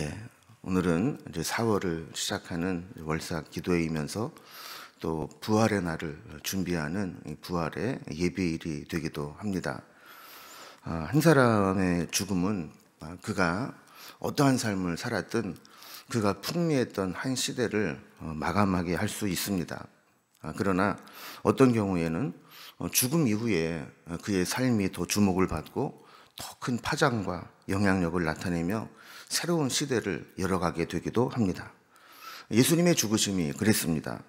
예, 오늘은 이제 4월을 시작하는 월사 기도회이면서 또 부활의 날을 준비하는 부활의 예배일이 되기도 합니다. 한 사람의 죽음은 그가 어떠한 삶을 살았든 그가 풍미했던 한 시대를 마감하게 할 수 있습니다. 그러나 어떤 경우에는 죽음 이후에 그의 삶이 더 주목을 받고 더 큰 파장과 영향력을 나타내며 새로운 시대를 열어가게 되기도 합니다. 예수님의 죽으심이 그랬습니다.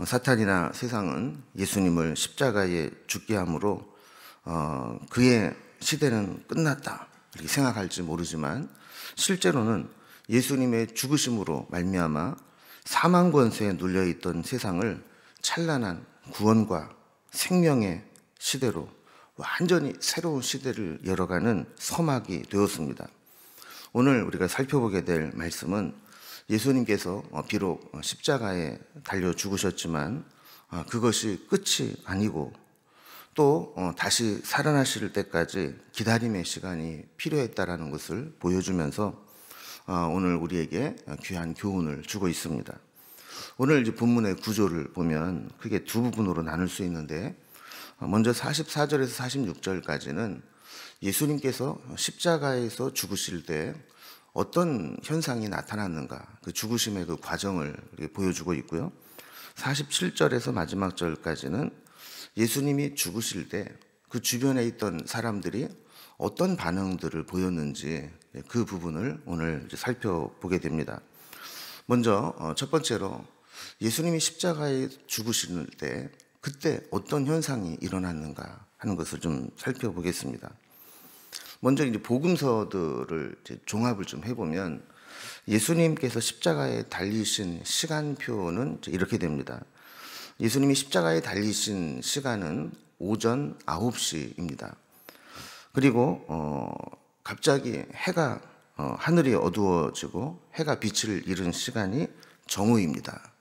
사탄이나 세상은 예수님을 십자가에 죽게 함으로 그의 시대는 끝났다 이렇게 생각할지 모르지만 실제로는 예수님의 죽으심으로 말미암아 사망 권세에 눌려있던 세상을 찬란한 구원과 생명의 시대로 완전히 새로운 시대를 열어가는 서막이 되었습니다. 오늘 우리가 살펴보게 될 말씀은 예수님께서 비록 십자가에 달려 죽으셨지만 그것이 끝이 아니고 또 다시 살아나실 때까지 기다림의 시간이 필요했다라는 것을 보여주면서 오늘 우리에게 귀한 교훈을 주고 있습니다. 오늘 이제 본문의 구조를 보면 크게 두 부분으로 나눌 수 있는데 먼저 44절에서 46절까지는 예수님께서 십자가에서 죽으실 때 어떤 현상이 나타났는가 그 죽으심의 그 과정을 보여주고 있고요. 47절에서 마지막 절까지는 예수님이 죽으실 때 그 주변에 있던 사람들이 어떤 반응들을 보였는지 그 부분을 오늘 살펴보게 됩니다. 먼저 첫 번째로 예수님이 십자가에 죽으실 때 그때 어떤 현상이 일어났는가 하는 것을 좀 살펴보겠습니다. 먼저 이제 복음서들을 이제 종합을 좀 해보면 예수님께서 십자가에 달리신 시간표는 이렇게 됩니다. 예수님이 십자가에 달리신 시간은 오전 9시입니다. 그리고 갑자기 해가 하늘이 어두워지고 해가 빛을 잃은 시간이 정오입니다.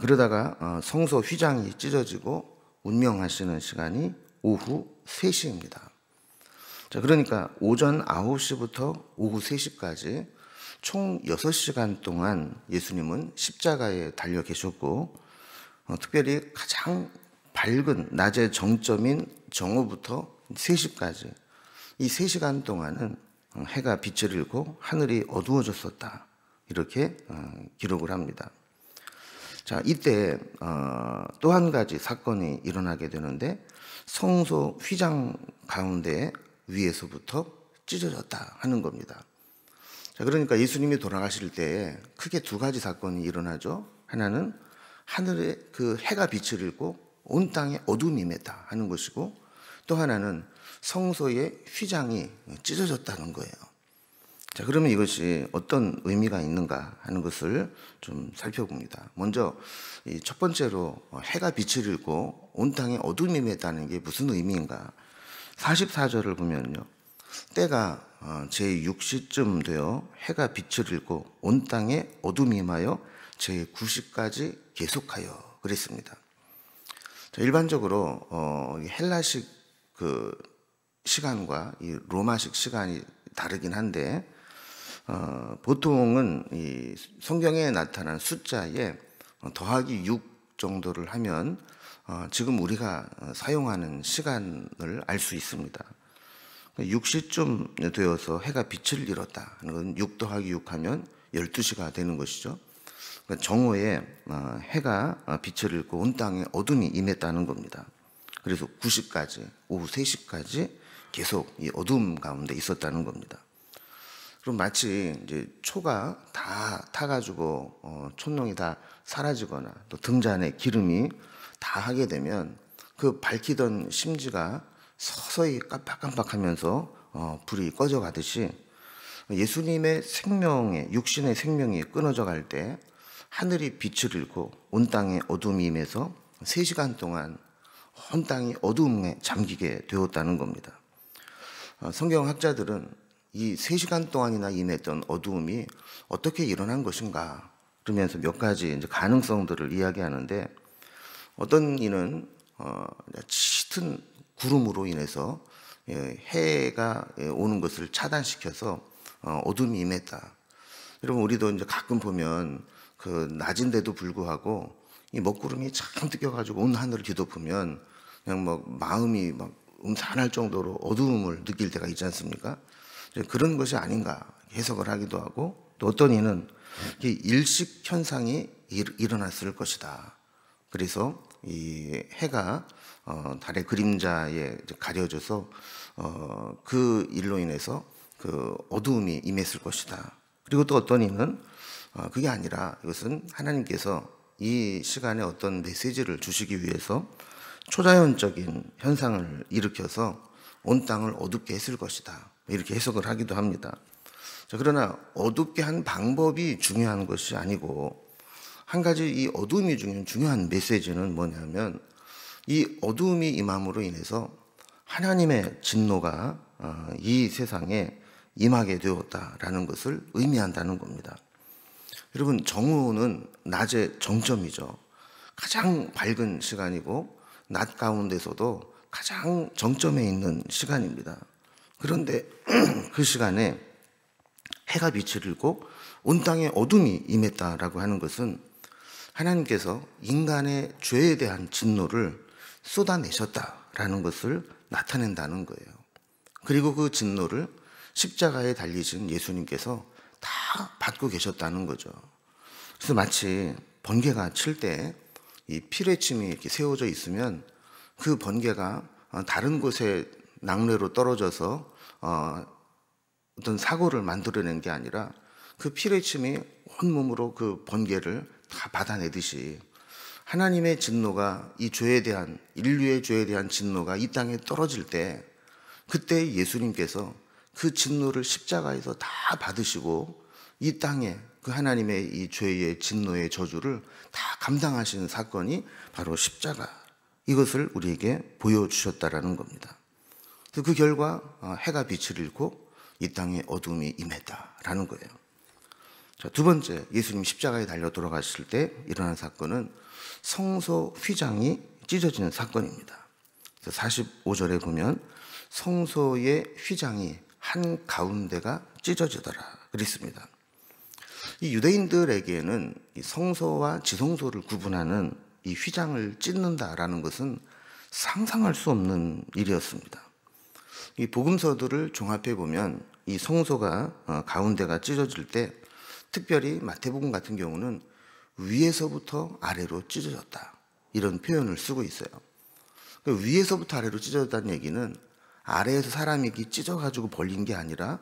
그러다가 성소 휘장이 찢어지고 운명하시는 시간이 오후 3시입니다. 자, 그러니까 오전 9시부터 오후 3시까지 총 6시간 동안 예수님은 십자가에 달려 계셨고 특별히 가장 밝은 낮의 정점인 정오부터 3시까지 이 3시간 동안은 해가 빛을 잃고 하늘이 어두워졌었다 이렇게 기록을 합니다. 자, 이때 또 한 가지 사건이 일어나게 되는데 성소 휘장 가운데 위에서부터 찢어졌다 하는 겁니다. 자, 그러니까 예수님이 돌아가실 때에 크게 두 가지 사건이 일어나죠. 하나는 하늘에 그 해가 빛을 잃고 온 땅에 어둠이 임했다 하는 것이고 또 하나는 성소의 휘장이 찢어졌다는 거예요. 자, 그러면 이것이 어떤 의미가 있는가 하는 것을 좀 살펴봅니다. 먼저 이 첫 번째로 해가 빛을 잃고 온 땅에 어둠이 임했다는 게 무슨 의미인가? 44절을 보면요. 때가 제6시쯤 되어 해가 빛을 잃고 온 땅에 어둠이 임하여 제9시까지 계속하여 그랬습니다. 자, 일반적으로 헬라식 그 시간과 이 로마식 시간이 다르긴 한데 보통은 이 성경에 나타난 숫자에 더하기 6 정도를 하면 지금 우리가 사용하는 시간을 알 수 있습니다. 6시쯤 되어서 해가 빛을 잃었다 하는 건 6 더하기 6 하면 12시가 되는 것이죠. 정오에 해가 빛을 잃고 온 땅에 어둠이 임했다는 겁니다. 그래서 9시까지 오후 3시까지 계속 이 어둠 가운데 있었다는 겁니다. 그럼 마치 이제 초가 다 타가지고 촛농이 다 사라지거나 또 등잔에 기름이 다 하게 되면 그 밝히던 심지가 서서히 깜빡깜빡하면서 불이 꺼져 가듯이 예수님의 생명의 육신의 생명이 끊어져 갈 때 하늘이 빛을 잃고 온 땅에 어둠이 임해서 3시간 동안 온 땅이 어둠에 잠기게 되었다는 겁니다. 성경학자들은 이 3시간 동안이나 임했던 어두움이 어떻게 일어난 것인가 그러면서 몇 가지 이제 가능성들을 이야기하는데 어떤 이는 짙은 구름으로 인해서 해가 오는 것을 차단시켜서 어둠이 임했다. 여러분, 우리도 이제 가끔 보면 그 낮인데도 불구하고 이 먹구름이 잔뜩 껴가지고 온 하늘을 뒤덮으면 그냥 막 마음이 막 음산할 정도로 어두움을 느낄 때가 있지 않습니까? 그런 것이 아닌가 해석을 하기도 하고, 또 어떤 이는 일식 현상이 일어났을 것이다. 그래서 이 해가 달의 그림자에 가려져서 그 일로 인해서 그 어두움이 임했을 것이다. 그리고 또 어떤 이는 그게 아니라 이것은 하나님께서 이 시간에 어떤 메시지를 주시기 위해서 초자연적인 현상을 일으켜서 온 땅을 어둡게 했을 것이다, 이렇게 해석을 하기도 합니다. 자, 그러나 어둡게 한 방법이 중요한 것이 아니고, 한 가지 이 어두움이 중요한 메시지는 뭐냐면, 이 어두움이 임함으로 인해서 하나님의 진노가 이 세상에 임하게 되었다라는 것을 의미한다는 겁니다. 여러분, 정오는 낮의 정점이죠. 가장 밝은 시간이고 낮 가운데서도 가장 정점에 있는 시간입니다. 그런데 그 시간에 해가 빛을 잃고 온 땅에 어둠이 임했다라고 하는 것은 하나님께서 인간의 죄에 대한 진노를 쏟아내셨다라는 것을 나타낸다는 거예요. 그리고 그 진노를 십자가에 달리신 예수님께서 다 받고 계셨다는 거죠. 그래서 마치 번개가 칠 때 이 피뢰침이 이렇게 세워져 있으면 그 번개가 다른 곳에 낙뢰로 떨어져서 어떤 사고를 만들어낸 게 아니라 그 피뢰침이 온몸으로 그 번개를 다 받아내듯이, 하나님의 진노가 이 죄에 대한, 인류의 죄에 대한 진노가 이 땅에 떨어질 때, 그때 예수님께서 그 진노를 십자가에서 다 받으시고 이 땅에 그 하나님의 이 죄의 진노의 저주를 다 감당하시는 사건이 바로 십자가, 이것을 우리에게 보여주셨다라는 겁니다. 그래서 그 결과 해가 빛을 잃고 이 땅에 어둠이 임했다라는 거예요. 자, 두 번째, 예수님 십자가에 달려 돌아가실 때 일어난 사건은 성소 휘장이 찢어지는 사건입니다. 45절에 보면 성소의 휘장이 한 가운데가 찢어지더라 그랬습니다. 이 유대인들에게는 이 성소와 지성소를 구분하는 이 휘장을 찢는다라는 것은 상상할 수 없는 일이었습니다. 이 복음서들을 종합해 보면 이 성소가 가운데가 찢어질 때, 특별히 마태복음 같은 경우는 위에서부터 아래로 찢어졌다, 이런 표현을 쓰고 있어요. 위에서부터 아래로 찢어졌다는 얘기는 아래에서 사람이 찢어가지고 벌린 게 아니라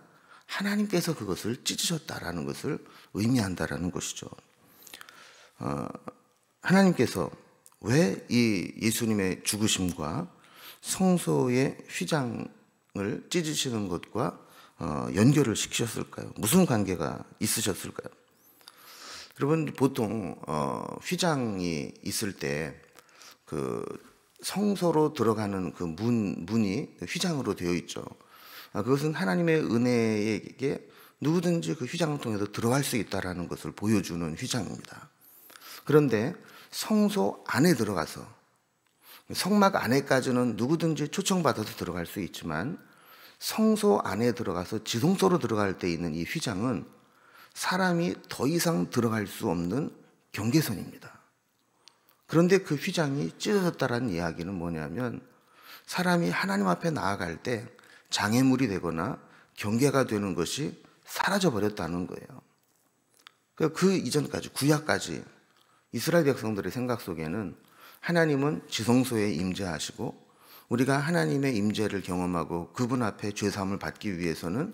하나님께서 그것을 찢으셨다라는 것을 의미한다라는 것이죠. 하나님께서 왜 이 예수님의 죽으심과 성소의 휘장을 찢으시는 것과 연결을 시키셨을까요? 무슨 관계가 있으셨을까요? 여러분, 보통 휘장이 있을 때 그 성소로 들어가는 그 문이 휘장으로 되어 있죠. 그것은 하나님의 은혜에게 누구든지 그 휘장을 통해서 들어갈 수 있다는 것을 보여주는 휘장입니다. 그런데 성소 안에 들어가서, 성막 안에까지는 누구든지 초청받아서 들어갈 수 있지만 성소 안에 들어가서 지성소로 들어갈 때 있는 이 휘장은 사람이 더 이상 들어갈 수 없는 경계선입니다. 그런데 그 휘장이 찢어졌다는 이야기는 뭐냐면, 사람이 하나님 앞에 나아갈 때 장애물이 되거나 경계가 되는 것이 사라져 버렸다는 거예요. 그 이전까지, 구약까지 이스라엘 백성들의 생각 속에는 하나님은 지성소에 임재하시고, 우리가 하나님의 임재를 경험하고 그분 앞에 죄사함을 받기 위해서는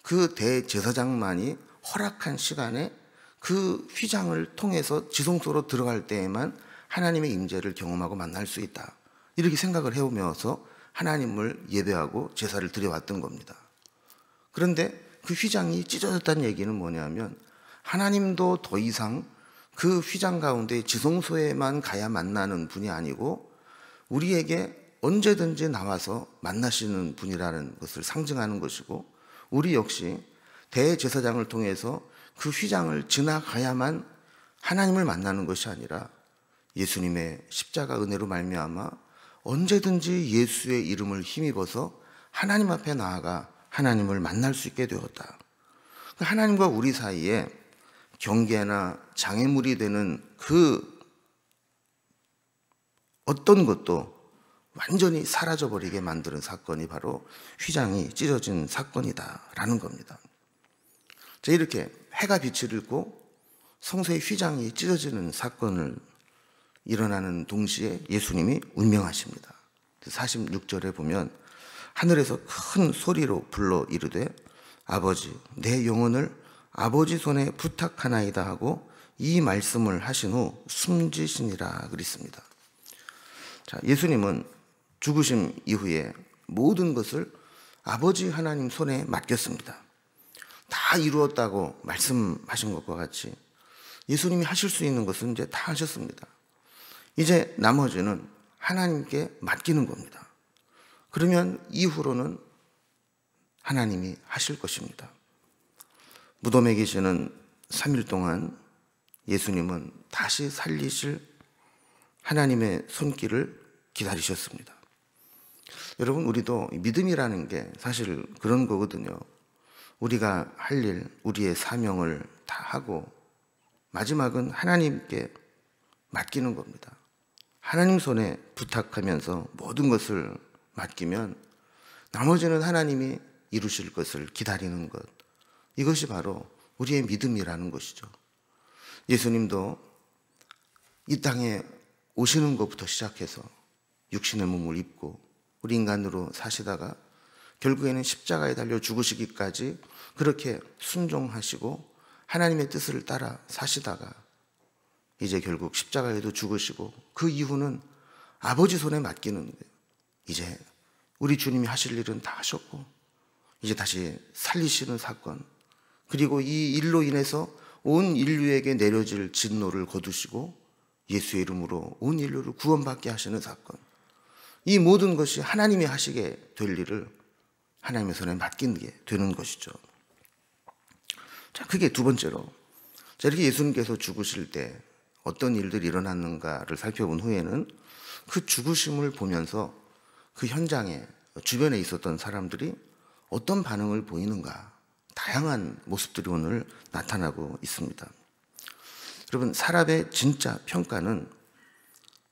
그 대제사장만이 허락한 시간에 그 휘장을 통해서 지성소로 들어갈 때에만 하나님의 임재를 경험하고 만날 수 있다, 이렇게 생각을 해오면서 하나님을 예배하고 제사를 드려왔던 겁니다. 그런데 그 휘장이 찢어졌다는 얘기는 뭐냐면, 하나님도 더 이상 그 휘장 가운데 지성소에만 가야 만나는 분이 아니고 우리에게 언제든지 나와서 만나시는 분이라는 것을 상징하는 것이고, 우리 역시 대제사장을 통해서 그 휘장을 지나가야만 하나님을 만나는 것이 아니라 예수님의 십자가 은혜로 말미암아 언제든지 예수의 이름을 힘입어서 하나님 앞에 나아가 하나님을 만날 수 있게 되었다. 하나님과 우리 사이에 경계나 장애물이 되는 그 어떤 것도 완전히 사라져버리게 만드는 사건이 바로 휘장이 찢어진 사건이다라는 겁니다. 자, 이렇게 해가 빛을 잃고 성소의 휘장이 찢어지는 사건을 일어나는 동시에 예수님이 운명하십니다. 46절에 보면 하늘에서 큰 소리로 불러 이르되 아버지 내 영혼을 아버지 손에 부탁하나이다 하고 이 말씀을 하신 후 숨지시니라 그랬습니다. 자, 예수님은 죽으심 이후에 모든 것을 아버지 하나님 손에 맡겼습니다. 다 이루었다고 말씀하신 것과 같이 예수님이 하실 수 있는 것은 이제 다 하셨습니다. 이제 나머지는 하나님께 맡기는 겁니다. 그러면 이후로는 하나님이 하실 것입니다. 무덤에 계시는 3일 동안 예수님은 다시 살리실 하나님의 손길을 기다리셨습니다. 여러분, 우리도 믿음이라는 게 사실 그런 거거든요. 우리가 할 일, 우리의 사명을 다 하고 마지막은 하나님께 맡기는 겁니다. 하나님 손에 부탁하면서 모든 것을 맡기면 나머지는 하나님이 이루실 것을 기다리는 것, 이것이 바로 우리의 믿음이라는 것이죠. 예수님도 이 땅에 오시는 것부터 시작해서 육신의 몸을 입고 우리 인간으로 사시다가 결국에는 십자가에 달려 죽으시기까지 그렇게 순종하시고 하나님의 뜻을 따라 사시다가 이제 결국 십자가에도 죽으시고 그 이후는 아버지 손에 맡기는 거예요. 이제 우리 주님이 하실 일은 다 하셨고 이제 다시 살리시는 사건, 그리고 이 일로 인해서 온 인류에게 내려질 진노를 거두시고 예수의 이름으로 온 인류를 구원받게 하시는 사건, 이 모든 것이 하나님이 하시게 될 일을 하나님의 손에 맡기게 되는 것이죠. 자, 그게 두 번째로, 자, 이렇게 예수님께서 죽으실 때 어떤 일들이 일어났는가를 살펴본 후에는 그 죽으심을 보면서 그 현장에 주변에 있었던 사람들이 어떤 반응을 보이는가, 다양한 모습들이 오늘 나타나고 있습니다. 여러분, 사람의 진짜 평가는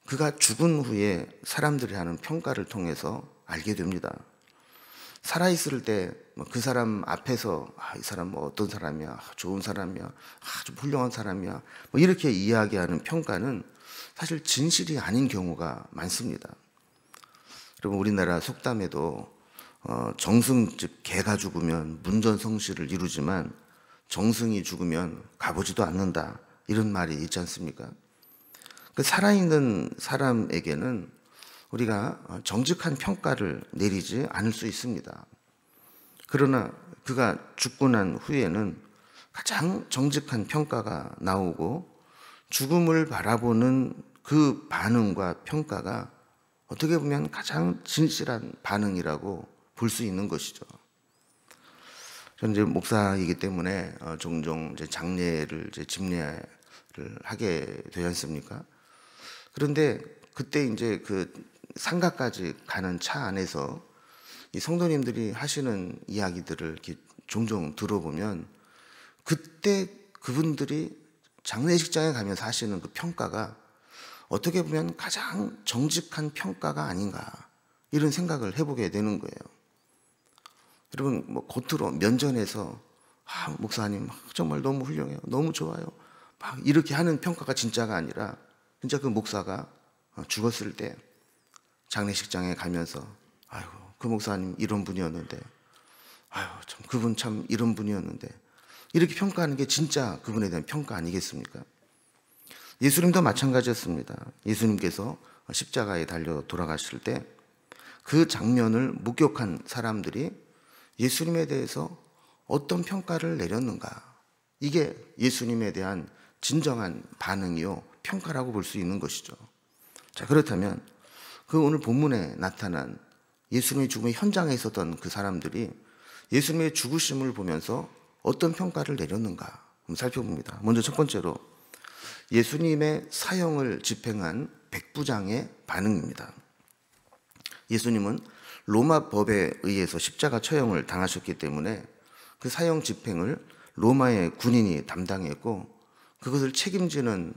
그가 죽은 후에 사람들이 하는 평가를 통해서 알게 됩니다. 살아있을 때 그 사람 앞에서 이 사람 뭐 어떤 사람이야, 좋은 사람이야, 아주 훌륭한 사람이야, 뭐 이렇게 이야기하는 평가는 사실 진실이 아닌 경우가 많습니다. 여러분, 우리나라 속담에도 정승집 개가 죽으면 문전성시를 이루지만 정승이 죽으면 가보지도 않는다, 이런 말이 있지 않습니까? 그 살아있는 사람에게는 우리가 정직한 평가를 내리지 않을 수 있습니다. 그러나 그가 죽고 난 후에는 가장 정직한 평가가 나오고 죽음을 바라보는 그 반응과 평가가 어떻게 보면 가장 진실한 반응이라고 볼 수 있는 것이죠. 저는 이제 목사이기 때문에 종종 이제 장례를 집례를 하게 되지 않습니까? 그런데 그때 이제 그 상가까지 가는 차 안에서 이 성도님들이 하시는 이야기들을 이렇게 종종 들어보면 그때 그분들이 장례식장에 가면서 하시는 그 평가가 어떻게 보면 가장 정직한 평가가 아닌가, 이런 생각을 해보게 되는 거예요. 여러분, 뭐 겉으로 면전에서 목사님 정말 너무 훌륭해요, 너무 좋아요, 막 이렇게 하는 평가가 진짜가 아니라 진짜 그 목사가 죽었을 때 장례식장에 가면서 아이고 그 목사님 이런 분이었는데, 아유 참 그분 참 이런 분이었는데, 이렇게 평가하는 게 진짜 그분에 대한 평가 아니겠습니까? 예수님도 마찬가지였습니다. 예수님께서 십자가에 달려 돌아가실 때 그 장면을 목격한 사람들이 예수님에 대해서 어떤 평가를 내렸는가, 이게 예수님에 대한 진정한 반응이요 평가라고 볼 수 있는 것이죠. 자, 그렇다면 그 오늘 본문에 나타난 예수님의 죽음의 현장에 있었던 그 사람들이 예수님의 죽으심을 보면서 어떤 평가를 내렸는가 한번 살펴봅니다. 먼저 첫 번째로 예수님의 사형을 집행한 백부장의 반응입니다. 예수님은 로마 법에 의해서 십자가 처형을 당하셨기 때문에 그 사형 집행을 로마의 군인이 담당했고 그것을 책임지는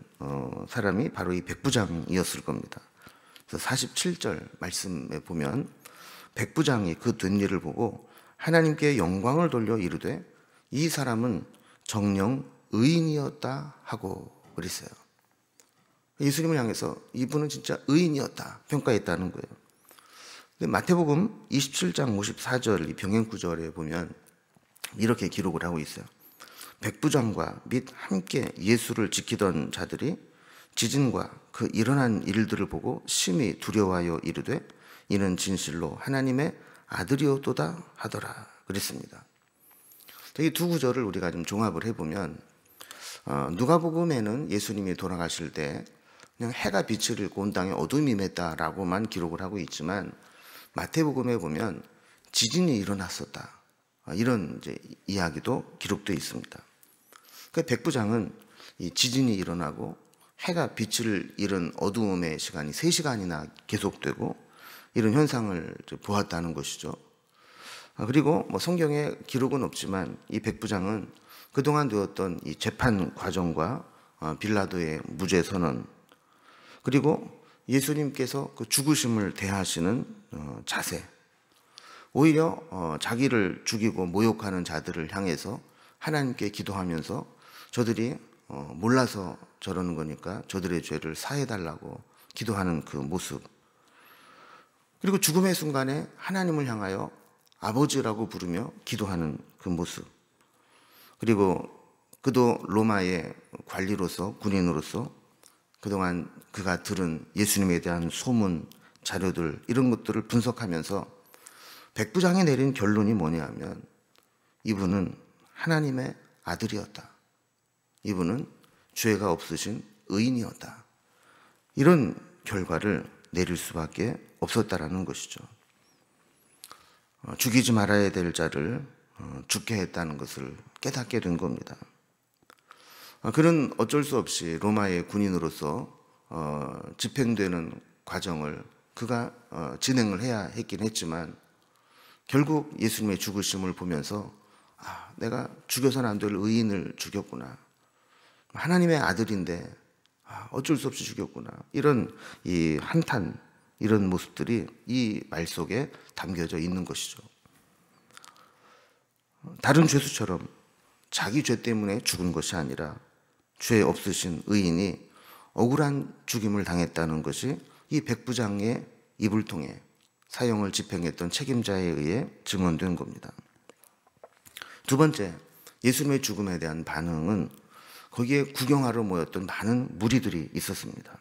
사람이 바로 이 백부장이었을 겁니다. 그래서 47절 말씀에 보면 백부장이 그 된 일을 보고 하나님께 영광을 돌려 이르되 이 사람은 정녕 의인이었다 하고 그랬어요. 예수님을 향해서 이분은 진짜 의인이었다 평가했다는 거예요. 근데 마태복음 27장 54절 이 병행 구절에 보면 이렇게 기록을 하고 있어요. 백부장과 및 함께 예수를 지키던 자들이 지진과 그 일어난 일들을 보고 심히 두려워하여 이르되 이는 진실로 하나님의 아들이었도다 하더라 그랬습니다. 이 두 구절을 우리가 좀 종합을 해보면 누가복음에는 예수님이 돌아가실 때 그냥 해가 빛을 잃고 온 땅에 어둠이 임했다라고만 기록을 하고 있지만 마태복음에 보면 지진이 일어났었다 이런 이제 이야기도 기록되어 있습니다. 그 백부장은 이 지진이 일어나고 해가 빛을 잃은 어두움의 시간이 3시간이나 계속되고 이런 현상을 보았다는 것이죠. 그리고 뭐 성경에 기록은 없지만 이 백부장은 그동안 되었던 이 재판 과정과 빌라도의 무죄 선언 그리고 예수님께서 그 죽으심을 대하시는 자세 오히려 자기를 죽이고 모욕하는 자들을 향해서 하나님께 기도하면서 저들이 몰라서 저러는 거니까 저들의 죄를 사해달라고 기도하는 그 모습 그리고 죽음의 순간에 하나님을 향하여 아버지라고 부르며 기도하는 그 모습 그리고 그도 로마의 관리로서 군인으로서 그동안 그가 들은 예수님에 대한 소문, 자료들 이런 것들을 분석하면서 백부장이 내린 결론이 뭐냐 하면 이분은 하나님의 아들이었다. 이분은 죄가 없으신 의인이었다. 이런 결과를 내릴 수밖에 없었다라는 것이죠. 죽이지 말아야 될 자를 죽게 했다는 것을 깨닫게 된 겁니다. 그는 어쩔 수 없이 로마의 군인으로서 집행되는 과정을 그가 진행을 해야 했긴 했지만 결국 예수님의 죽으심을 보면서 내가 죽여서는 안 될 의인을 죽였구나. 하나님의 아들인데 어쩔 수 없이 죽였구나. 이런 이 한탄 이런 모습들이 이 말 속에 담겨져 있는 것이죠. 다른 죄수처럼 자기 죄 때문에 죽은 것이 아니라 죄 없으신 의인이 억울한 죽임을 당했다는 것이 이 백부장의 입을 통해 사형을 집행했던 책임자에 의해 증언된 겁니다. 두 번째, 예수님의 죽음에 대한 반응은 거기에 구경하러 모였던 많은 무리들이 있었습니다.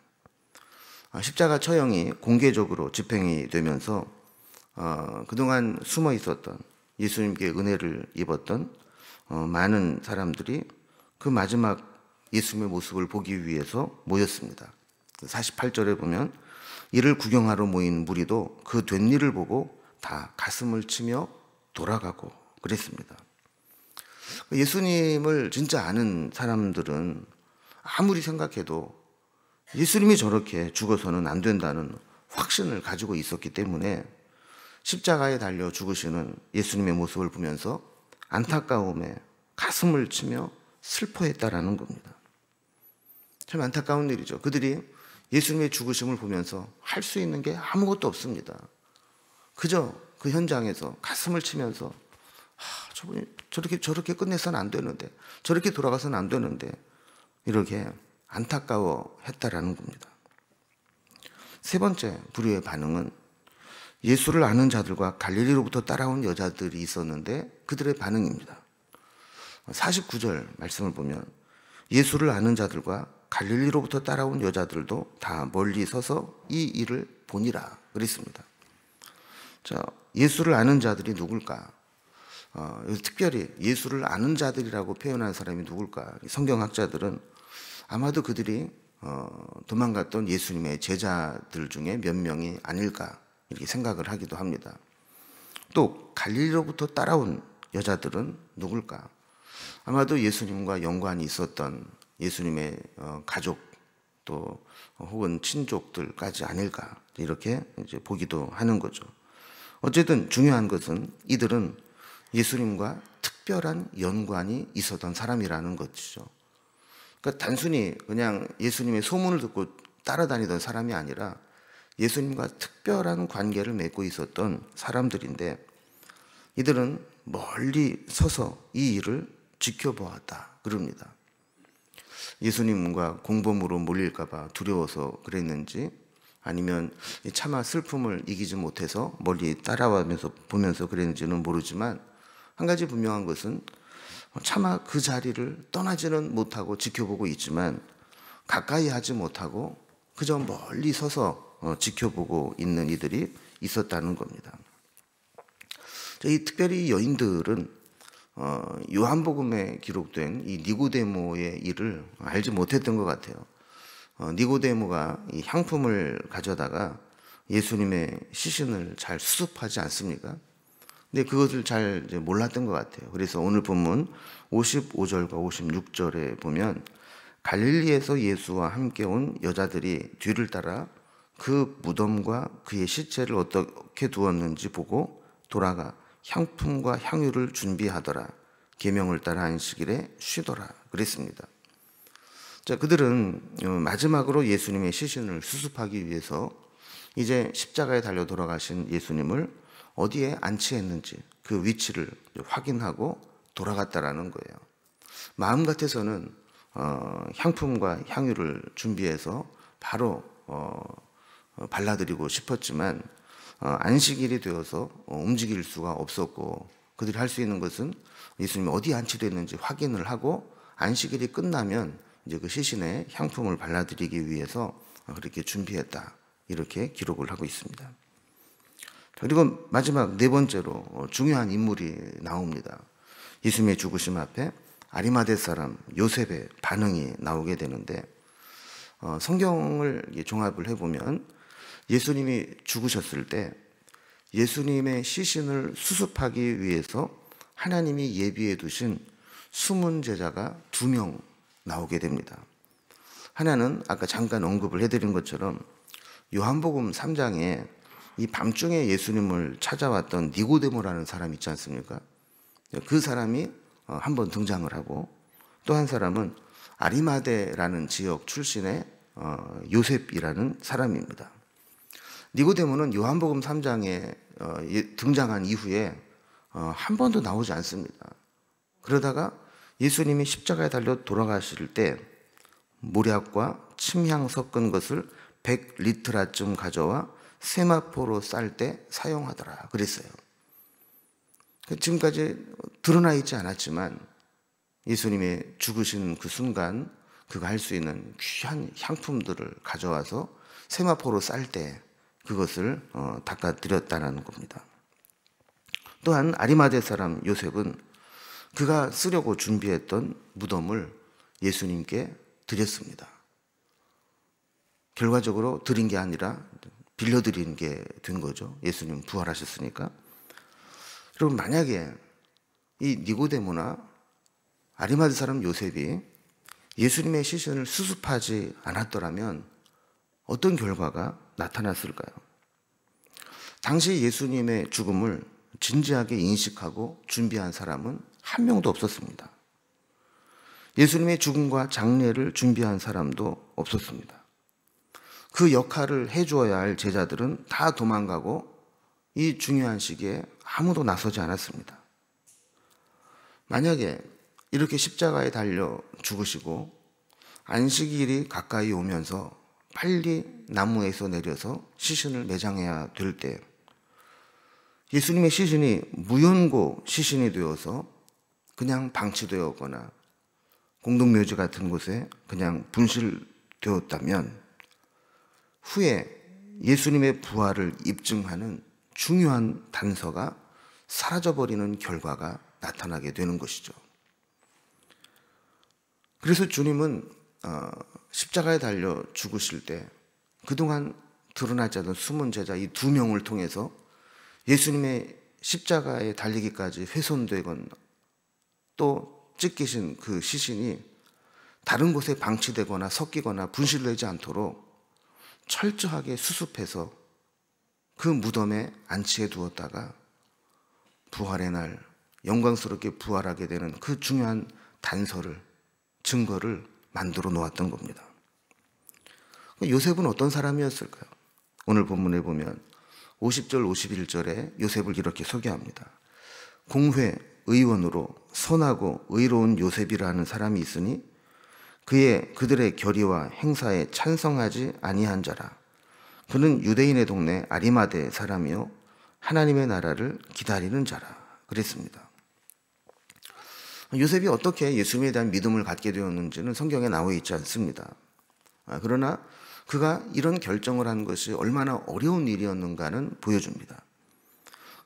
십자가 처형이 공개적으로 집행이 되면서 그동안 숨어 있었던 예수님께 은혜를 입었던 많은 사람들이 그 마지막 예수님의 모습을 보기 위해서 모였습니다. 48절에 보면 이를 구경하러 모인 무리도 그 된 일을 보고 다 가슴을 치며 돌아가고 그랬습니다. 예수님을 진짜 아는 사람들은 아무리 생각해도 예수님이 저렇게 죽어서는 안 된다는 확신을 가지고 있었기 때문에 십자가에 달려 죽으시는 예수님의 모습을 보면서 안타까움에 가슴을 치며 슬퍼했다라는 겁니다. 참 안타까운 일이죠. 그들이 예수님의 죽으심을 보면서 할 수 있는 게 아무것도 없습니다. 그저 그 현장에서 가슴을 치면서 저분이 저렇게 끝내서는 안 되는데 저렇게 돌아가서는 안 되는데 이렇게 안타까워했다라는 겁니다. 세 번째 부류의 반응은 예수를 아는 자들과 갈릴리로부터 따라온 여자들이 있었는데 그들의 반응입니다. 49절 말씀을 보면 예수를 아는 자들과 갈릴리로부터 따라온 여자들도 다 멀리 서서 이 일을 보니라 그랬습니다. 자, 예수를 아는 자들이 누굴까? 특별히 예수를 아는 자들이라고 표현한 사람이 누굴까? 성경학자들은 아마도 그들이 도망갔던 예수님의 제자들 중에 몇 명이 아닐까 이렇게 생각을 하기도 합니다. 또 갈릴리로부터 따라온 여자들은 누굴까? 아마도 예수님과 연관이 있었던 예수님의 가족 또 혹은 친족들까지 아닐까 이렇게 이제 보기도 하는 거죠. 어쨌든 중요한 것은 이들은 예수님과 특별한 연관이 있었던 사람이라는 것이죠. 그러니까 단순히 그냥 예수님의 소문을 듣고 따라다니던 사람이 아니라 예수님과 특별한 관계를 맺고 있었던 사람들인데, 이들은 멀리 서서 이 일을 지켜보았다 그럽니다. 예수님과 공범으로 몰릴까 봐 두려워서 그랬는지, 아니면 차마 슬픔을 이기지 못해서 멀리 따라와면서 보면서 그랬는지는 모르지만, 한 가지 분명한 것은 차마 그 자리를 떠나지는 못하고 지켜보고 있지만 가까이 하지 못하고 그저 멀리 서서 지켜보고 있는 이들이 있었다는 겁니다. 이 특별히 여인들은 요한복음에 기록된 이 니고데모의 일을 알지 못했던 것 같아요. 니고데모가 이 향품을 가져다가 예수님의 시신을 잘 수습하지 않습니까? 근데 그것을 잘 몰랐던 것 같아요. 그래서 오늘 본문 55절과 56절에 보면, 갈릴리에서 예수와 함께 온 여자들이 뒤를 따라 그 무덤과 그의 시체를 어떻게 두었는지 보고 돌아가 향품과 향유를 준비하더라. 계명을 따라 안식일에 쉬더라. 그랬습니다. 자, 그들은 마지막으로 예수님의 시신을 수습하기 위해서 이제 십자가에 달려 돌아가신 예수님을 어디에 안치했는지 그 위치를 확인하고 돌아갔다라는 거예요. 마음 같아서는 향품과 향유를 준비해서 바로 발라드리고 싶었지만 안식일이 되어서 움직일 수가 없었고, 그들이 할 수 있는 것은 예수님이 어디에 안치됐는지 확인을 하고 안식일이 끝나면 이제 그 시신에 향품을 발라드리기 위해서 그렇게 준비했다, 이렇게 기록을 하고 있습니다. 그리고 마지막 네 번째로 중요한 인물이 나옵니다. 예수님의 죽으심 앞에 아리마대 사람 요셉의 반응이 나오게 되는데, 성경을 종합을 해보면 예수님이 죽으셨을 때 예수님의 시신을 수습하기 위해서 하나님이 예비해 두신 숨은 제자가 2명 나오게 됩니다. 하나는 아까 잠깐 언급을 해드린 것처럼 요한복음 3장에 이 밤중에 예수님을 찾아왔던 니고데모라는 사람 있지 않습니까? 그 사람이 한번 등장을 하고, 또 한 사람은 아리마대라는 지역 출신의 요셉이라는 사람입니다. 니고데모는 요한복음 3장에 등장한 이후에 한 번도 나오지 않습니다. 그러다가 예수님이 십자가에 달려 돌아가실 때 모략과 침향 섞은 것을 100리트라쯤 가져와 세마포로 쌀 때 사용하더라 그랬어요. 지금까지 드러나 있지 않았지만 예수님의 죽으신 그 순간 그가 할 수 있는 귀한 향품들을 가져와서 세마포로 쌀 때 그것을 닦아드렸다는 겁니다. 또한 아리마대 사람 요셉은 그가 쓰려고 준비했던 무덤을 예수님께 드렸습니다. 결과적으로 드린 게 아니라 빌려드린 게 된 거죠. 예수님 부활하셨으니까. 그럼 만약에 이 니고데모나 아리마대 사람 요셉이 예수님의 시신을 수습하지 않았더라면 어떤 결과가 나타났을까요? 당시 예수님의 죽음을 진지하게 인식하고 준비한 사람은 한 명도 없었습니다. 예수님의 죽음과 장례를 준비한 사람도 없었습니다. 그 역할을 해주어야 할 제자들은 다 도망가고 이 중요한 시기에 아무도 나서지 않았습니다. 만약에 이렇게 십자가에 달려 죽으시고 안식일이 가까이 오면서 빨리 나무에서 내려서 시신을 매장해야 될 때 예수님의 시신이 무연고 시신이 되어서 그냥 방치되었거나 공동묘지 같은 곳에 그냥 분실되었다면 후에 예수님의 부활을 입증하는 중요한 단서가 사라져버리는 결과가 나타나게 되는 것이죠. 그래서 주님은 십자가에 달려 죽으실 때 그동안 드러나지 않던 숨은 제자 이 2명을 통해서 예수님의 십자가에 달리기까지 훼손되거나 또 찢기신 그 시신이 다른 곳에 방치되거나 섞이거나 분실되지 않도록 철저하게 수습해서 그 무덤에 안치해 두었다가 부활의 날 영광스럽게 부활하게 되는 그 중요한 단서를, 증거를 만들어 놓았던 겁니다. 요셉은 어떤 사람이었을까요? 오늘 본문에 보면 50절 51절에 요셉을 이렇게 소개합니다. 공회 의원으로 선하고 의로운 요셉이라는 사람이 있으니 그들의 결의와 행사에 찬성하지 아니한 자라. 그는 유대인의 동네 아리마대 사람이요 하나님의 나라를 기다리는 자라 그랬습니다. 요셉이 어떻게 예수님에 대한 믿음을 갖게 되었는지는 성경에 나와 있지 않습니다. 그러나 그가 이런 결정을 한 것이 얼마나 어려운 일이었는가는 보여줍니다.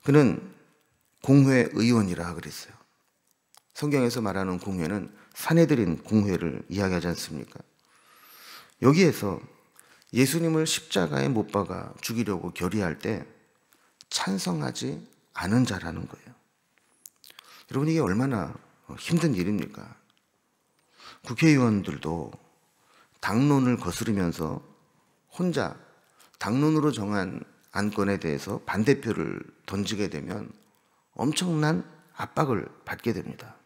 그는 공회 의원이라 그랬어요. 성경에서 말하는 공회는 산헤드린 공회를 이야기하지 않습니까? 여기에서 예수님을 십자가에 못 박아 죽이려고 결의할 때 찬성하지 않은 자라는 거예요. 여러분, 이게 얼마나 힘든 일입니까? 국회의원들도 당론을 거스르면서 혼자 당론으로 정한 안건에 대해서 반대표를 던지게 되면 엄청난 압박을 받게 됩니다.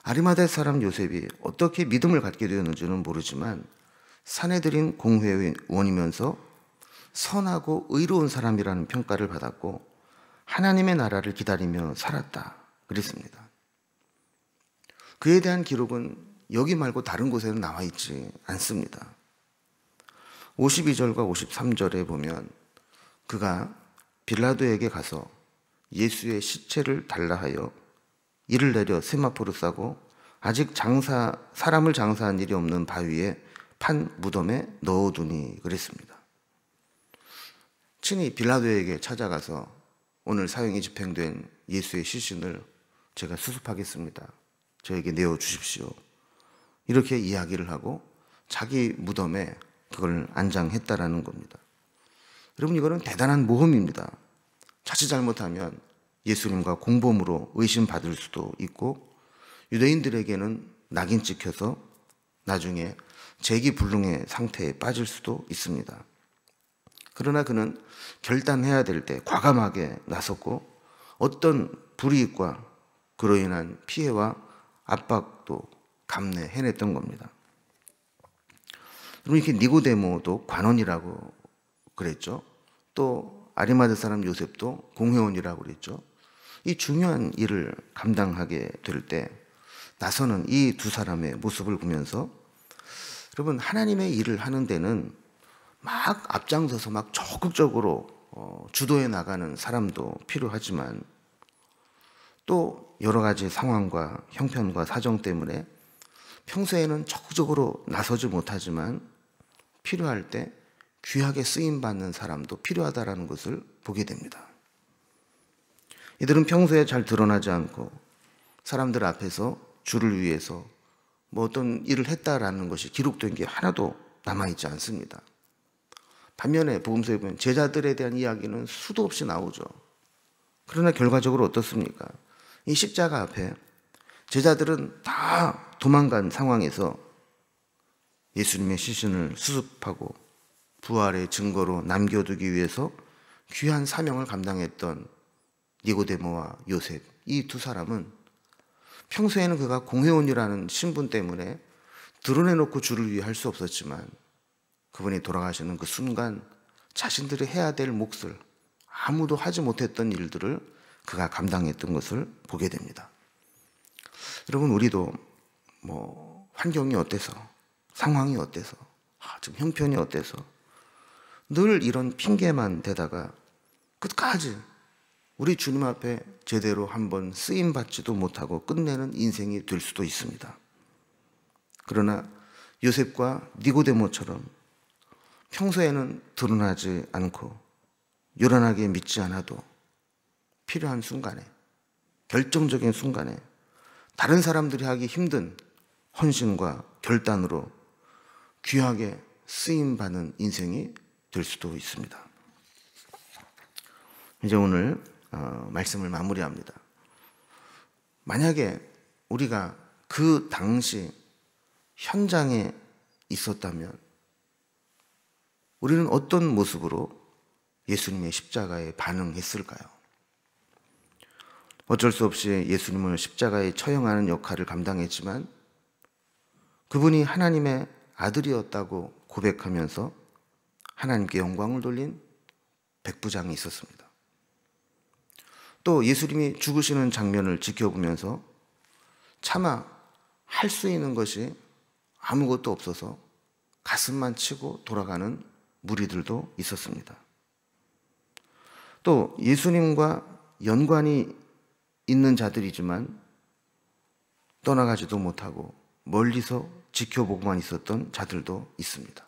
아리마대 사람 요셉이 어떻게 믿음을 갖게 되었는지는 모르지만 산헤드린 공회의원이면서 선하고 의로운 사람이라는 평가를 받았고 하나님의 나라를 기다리며 살았다 그랬습니다. 그에 대한 기록은 여기 말고 다른 곳에는 나와 있지 않습니다. 52절과 53절에 보면 그가 빌라도에게 가서 예수의 시체를 달라 하여 이를 내려 세마포로 싸고 아직 사람을 장사한 일이 없는 바위에 판 무덤에 넣어두니 그랬습니다. 친히 빌라도에게 찾아가서 오늘 사형이 집행된 예수의 시신을 제가 수습하겠습니다. 저에게 내어주십시오. 이렇게 이야기를 하고 자기 무덤에 그걸 안장했다라는 겁니다. 여러분, 이거는 대단한 모험입니다. 자칫 잘못하면 예수님과 공범으로 의심받을 수도 있고 유대인들에게는 낙인 찍혀서 나중에 재기불능의 상태에 빠질 수도 있습니다. 그러나 그는 결단해야 될 때 과감하게 나섰고 어떤 불이익과 그로 인한 피해와 압박도 감내해냈던 겁니다. 이렇게 니고데모도 관원이라고 그랬죠. 또 아리마대 사람 요셉도 공회원이라고 그랬죠. 이 중요한 일을 감당하게 될 때 나서는 이 두 사람의 모습을 보면서 여러분, 하나님의 일을 하는 데는 막 앞장서서 막 적극적으로 주도해 나가는 사람도 필요하지만 또 여러 가지 상황과 형편과 사정 때문에 평소에는 적극적으로 나서지 못하지만 필요할 때 귀하게 쓰임받는 사람도 필요하다는 것을 보게 됩니다. 이들은 평소에 잘 드러나지 않고 사람들 앞에서 주를 위해서 뭐 어떤 일을 했다라는 것이 기록된 게 하나도 남아있지 않습니다. 반면에 복음서에 보면 제자들에 대한 이야기는 수도 없이 나오죠. 그러나 결과적으로 어떻습니까? 이 십자가 앞에 제자들은 다 도망간 상황에서 예수님의 시신을 수습하고 부활의 증거로 남겨두기 위해서 귀한 사명을 감당했던 니고데모와 요셉, 이 두 사람은 평소에는 그가 공회원이라는 신분 때문에 드러내놓고 주를 위해 할 수 없었지만 그분이 돌아가시는 그 순간 자신들이 해야 될 몫을 아무도 하지 못했던 일들을 그가 감당했던 것을 보게 됩니다. 여러분, 우리도 뭐 환경이 어때서, 상황이 어때서, 지금 형편이 어때서 늘 이런 핑계만 대다가 끝까지 우리 주님 앞에 제대로 한번 쓰임받지도 못하고 끝내는 인생이 될 수도 있습니다. 그러나 요셉과 니고데모처럼 평소에는 드러나지 않고 요란하게 믿지 않아도 필요한 순간에, 결정적인 순간에 다른 사람들이 하기 힘든 헌신과 결단으로 귀하게 쓰임받는 인생이 될 수도 있습니다. 이제 오늘 말씀을 마무리합니다. 만약에 우리가 그 당시 현장에 있었다면 우리는 어떤 모습으로 예수님의 십자가에 반응했을까요? 어쩔 수 없이 예수님을 십자가에 처형하는 역할을 감당했지만 그분이 하나님의 아들이었다고 고백하면서 하나님께 영광을 돌린 백부장이 있었습니다. 또 예수님이 죽으시는 장면을 지켜보면서 차마 할 수 있는 것이 아무것도 없어서 가슴만 치고 돌아가는 무리들도 있었습니다. 또 예수님과 연관이 있는 자들이지만 떠나가지도 못하고 멀리서 지켜보고만 있었던 자들도 있습니다.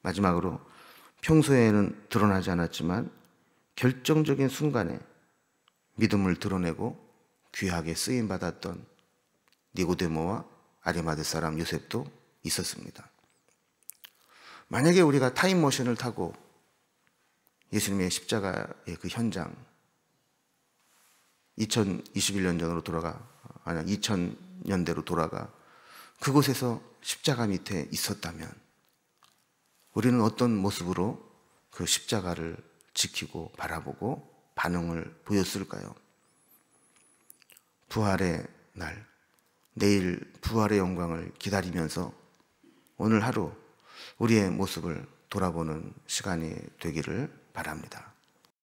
마지막으로 평소에는 드러나지 않았지만 결정적인 순간에 믿음을 드러내고 귀하게 쓰임받았던 니고데모와 아리마대 사람 요셉도 있었습니다. 만약에 우리가 타임머신을 타고 예수님의 십자가의 그 현장 2021년 전으로 돌아가, 아니 2000년대로 돌아가 그곳에서 십자가 밑에 있었다면 우리는 어떤 모습으로 그 십자가를 지키고 바라보고 반응을 보였을까요? 부활의 날, 내일 부활의 영광을 기다리면서 오늘 하루 우리의 모습을 돌아보는 시간이 되기를 바랍니다.